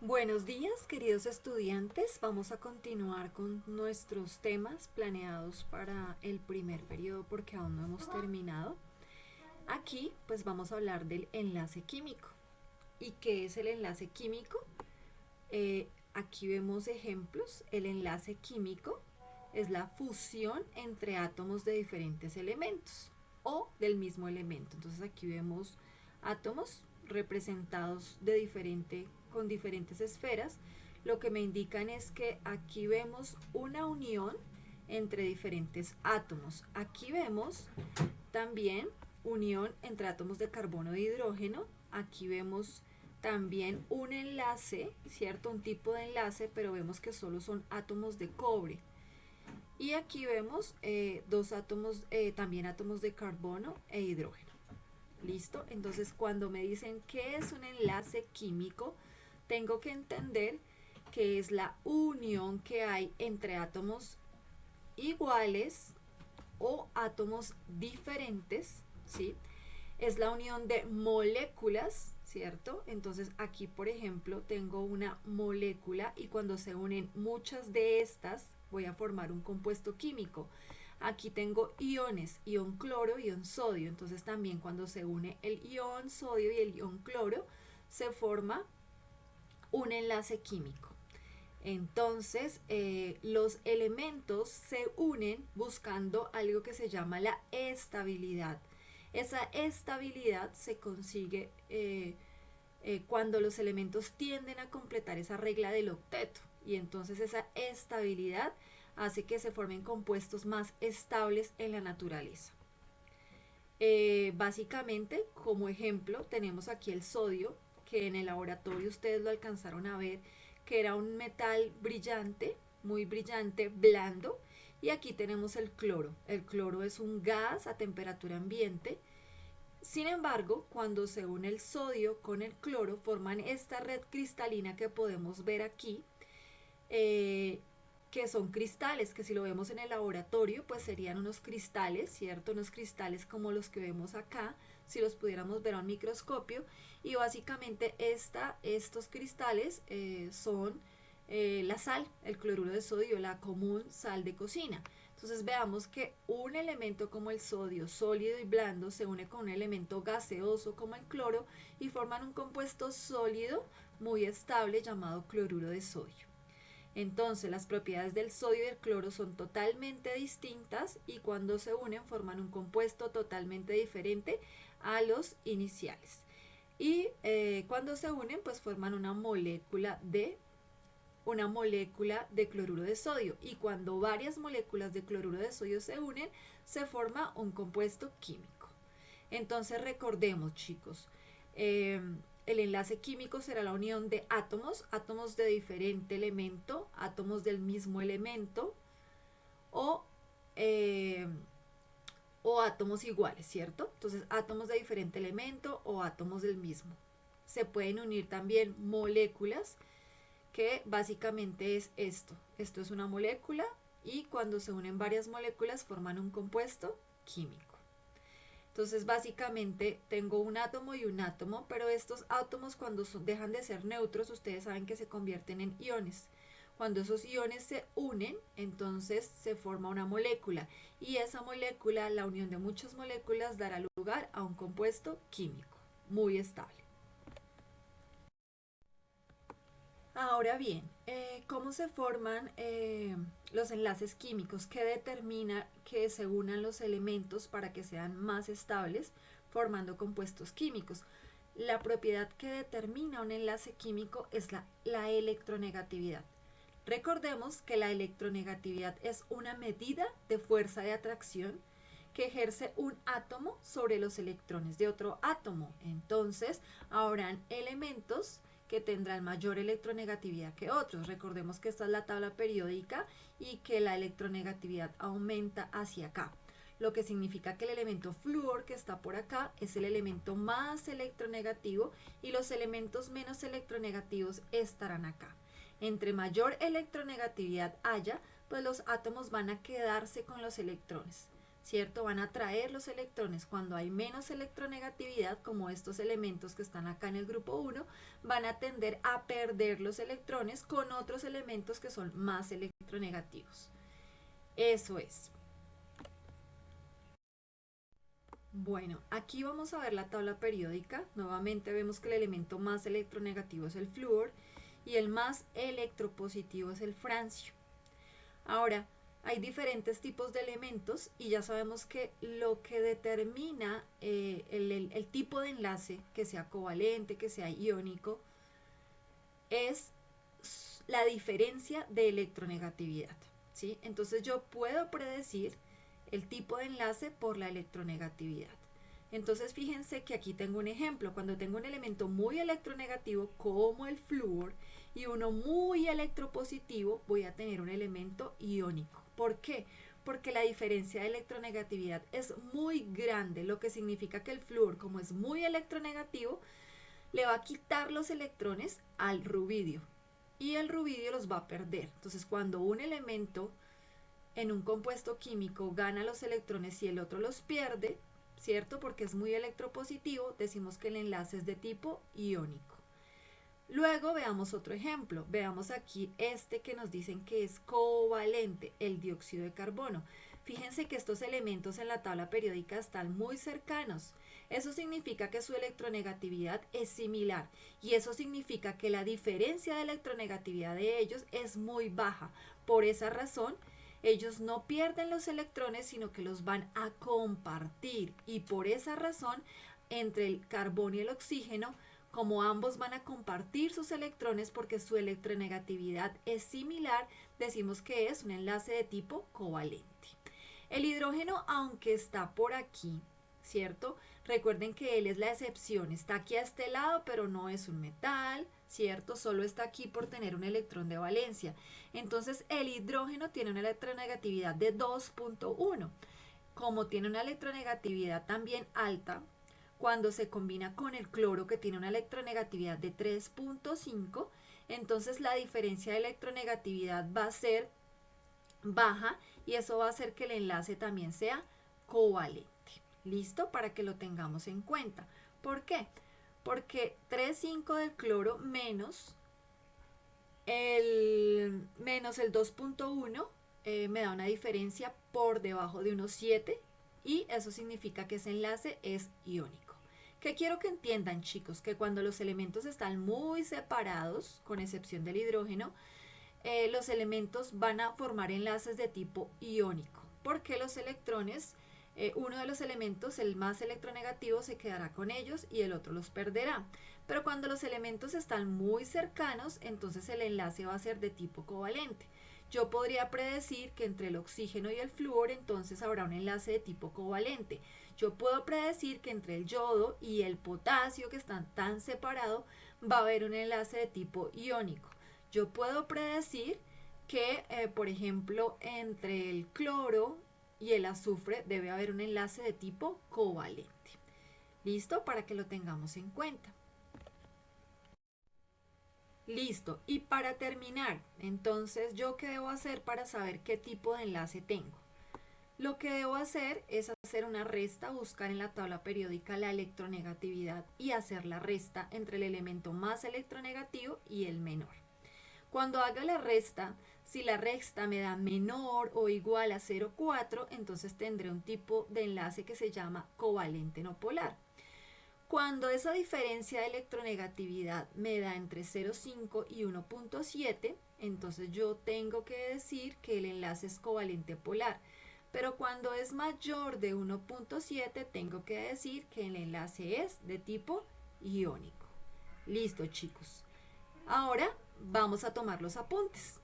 Buenos días, queridos estudiantes. Vamos a continuar con nuestros temas planeados para el primer periodo porque aún no hemos terminado. Aquí pues vamos a hablar del enlace químico. ¿Y qué es el enlace químico? Aquí vemos ejemplos. El enlace químico es la fusión entre átomos de diferentes elementos o del mismo elemento. Entonces aquí vemos átomos representados con diferentes esferas. Lo que me indican es que aquí vemos una unión entre diferentes átomos. Aquí vemos también unión entre átomos de carbono e hidrógeno. Aquí vemos también un enlace, ¿cierto? Un tipo de enlace, pero vemos que solo son átomos de cobre. Y aquí vemos dos átomos, también átomos de carbono e hidrógeno. ¿Listo? Entonces, cuando me dicen qué es un enlace químico, tengo que entender que es la unión que hay entre átomos iguales o átomos diferentes, ¿sí? Es la unión de moléculas, ¿cierto? Entonces aquí, por ejemplo, tengo una molécula y cuando se unen muchas de estas, voy a formar un compuesto químico. Aquí tengo iones, ion cloro, ion sodio. Entonces también cuando se une el ion sodio y el ion cloro, se forma un enlace químico. Entonces, los elementos se unen buscando algo que se llama la estabilidad. Esa estabilidad se consigue cuando los elementos tienden a completar esa regla del octeto. Y entonces esa estabilidad hace que se formen compuestos más estables en la naturaleza. Básicamente, como ejemplo, tenemos aquí el sodio, que en el laboratorio ustedes lo alcanzaron a ver, que era un metal brillante, muy brillante, blando. Y aquí tenemos el cloro. El cloro es un gas a temperatura ambiente. Sin embargo, cuando se une el sodio con el cloro, forman esta red cristalina que podemos ver aquí, eh, que son cristales, que si lo vemos en el laboratorio, pues serían unos cristales, ¿cierto? Unos cristales como los que vemos acá, si los pudiéramos ver a un microscopio. Y básicamente estos cristales son la sal, el cloruro de sodio, la común sal de cocina. Entonces veamos que un elemento como el sodio, sólido y blando, se une con un elemento gaseoso como el cloro y forman un compuesto sólido muy estable llamado cloruro de sodio. Entonces las propiedades del sodio y del cloro son totalmente distintas y cuando se unen forman un compuesto totalmente diferente a los iniciales. Y cuando se unen pues forman una molécula de cloruro de sodio y cuando varias moléculas de cloruro de sodio se unen se forma un compuesto químico. Entonces recordemos, chicos, el enlace químico será la unión de átomos, átomos de diferente elemento, átomos del mismo elemento o, eh, o átomos iguales, ¿cierto? Entonces átomos de diferente elemento o átomos del mismo. Se pueden unir también moléculas, que básicamente es esto. Esto es una molécula y cuando se unen varias moléculas forman un compuesto químico. Entonces básicamente tengo un átomo y un átomo, pero estos átomos cuando dejan de ser neutros, ustedes saben que se convierten en iones. Cuando esos iones se unen, entonces se forma una molécula y esa molécula, la unión de muchas moléculas, dará lugar a un compuesto químico muy estable. Ahora bien, ¿cómo se forman los enlaces químicos? ¿Qué determina que se unan los elementos para que sean más estables formando compuestos químicos? La propiedad que determina un enlace químico es la electronegatividad. Recordemos que la electronegatividad es una medida de fuerza de atracción que ejerce un átomo sobre los electrones de otro átomo. Entonces, habrán elementos que tendrán mayor electronegatividad que otros. Recordemos que esta es la tabla periódica y que la electronegatividad aumenta hacia acá. Lo que significa que el elemento flúor que está por acá es el elemento más electronegativo y los elementos menos electronegativos estarán acá. Entre mayor electronegatividad haya, pues los átomos van a quedarse con los electrones. ¿cierto? Van a atraer los electrones. Cuando hay menos electronegatividad, como estos elementos que están acá en el grupo 1, van a tender a perder los electrones con otros elementos que son más electronegativos. Eso es. Bueno, aquí vamos a ver la tabla periódica. Nuevamente vemos que el elemento más electronegativo es el flúor y el más electropositivo es el francio. Ahora, hay diferentes tipos de elementos y ya sabemos que lo que determina el tipo de enlace, que sea covalente, que sea iónico, es la diferencia de electronegatividad, ¿sí? Entonces yo puedo predecir el tipo de enlace por la electronegatividad. Entonces fíjense que aquí tengo un ejemplo. Cuando tengo un elemento muy electronegativo como el flúor y uno muy electropositivo, voy a tener un elemento iónico. ¿Por qué? Porque la diferencia de electronegatividad es muy grande, lo que significa que el flúor, como es muy electronegativo, le va a quitar los electrones al rubidio y el rubidio los va a perder. Entonces cuando un elemento en un compuesto químico gana los electrones y el otro los pierde, ¿cierto? Porque es muy electropositivo, decimos que el enlace es de tipo iónico. Luego veamos otro ejemplo. Veamos aquí este que nos dicen que es covalente, el dióxido de carbono. Fíjense que estos elementos en la tabla periódica están muy cercanos. Eso significa que su electronegatividad es similar y eso significa que la diferencia de electronegatividad de ellos es muy baja. Por esa razón, ellos no pierden los electrones, sino que los van a compartir y por esa razón, entre el carbono y el oxígeno, como ambos van a compartir sus electrones porque su electronegatividad es similar, decimos que es un enlace de tipo covalente. El hidrógeno, aunque está por aquí, ¿cierto? Recuerden que él es la excepción, está aquí a este lado, pero no es un metal, ¿cierto? Solo está aquí por tener un electrón de valencia. Entonces, el hidrógeno tiene una electronegatividad de 2.1. Como tiene una electronegatividad también alta, cuando se combina con el cloro que tiene una electronegatividad de 3.5, entonces la diferencia de electronegatividad va a ser baja y eso va a hacer que el enlace también sea covalente. ¿Listo? Para que lo tengamos en cuenta. ¿Por qué? Porque 3,5 del cloro menos el 2.1 me da una diferencia por debajo de unos 7 y eso significa que ese enlace es iónico. ¿Qué quiero que entiendan, chicos? Que cuando los elementos están muy separados, con excepción del hidrógeno, los elementos van a formar enlaces de tipo iónico, porque los electrones, uno de los elementos, el más electronegativo, se quedará con ellos y el otro los perderá. Pero cuando los elementos están muy cercanos, entonces el enlace va a ser de tipo covalente. Yo podría predecir que entre el oxígeno y el flúor entonces habrá un enlace de tipo covalente. Yo puedo predecir que entre el yodo y el potasio, que están tan separados, va a haber un enlace de tipo iónico. Yo puedo predecir que, por ejemplo, entre el cloro y el azufre debe haber un enlace de tipo covalente. ¿Listo? Para que lo tengamos en cuenta. Listo. Y para terminar, entonces, ¿yo qué debo hacer para saber qué tipo de enlace tengo? Lo que debo hacer es hacer una resta, buscar en la tabla periódica la electronegatividad y hacer la resta entre el elemento más electronegativo y el menor. Cuando haga la resta, si la resta me da menor o igual a 0,4, entonces tendré un tipo de enlace que se llama covalente no polar. Cuando esa diferencia de electronegatividad me da entre 0,5 y 1.7, entonces yo tengo que decir que el enlace es covalente polar. Pero cuando es mayor de 1.7, tengo que decir que el enlace es de tipo iónico. Listo, chicos. Ahora vamos a tomar los apuntes.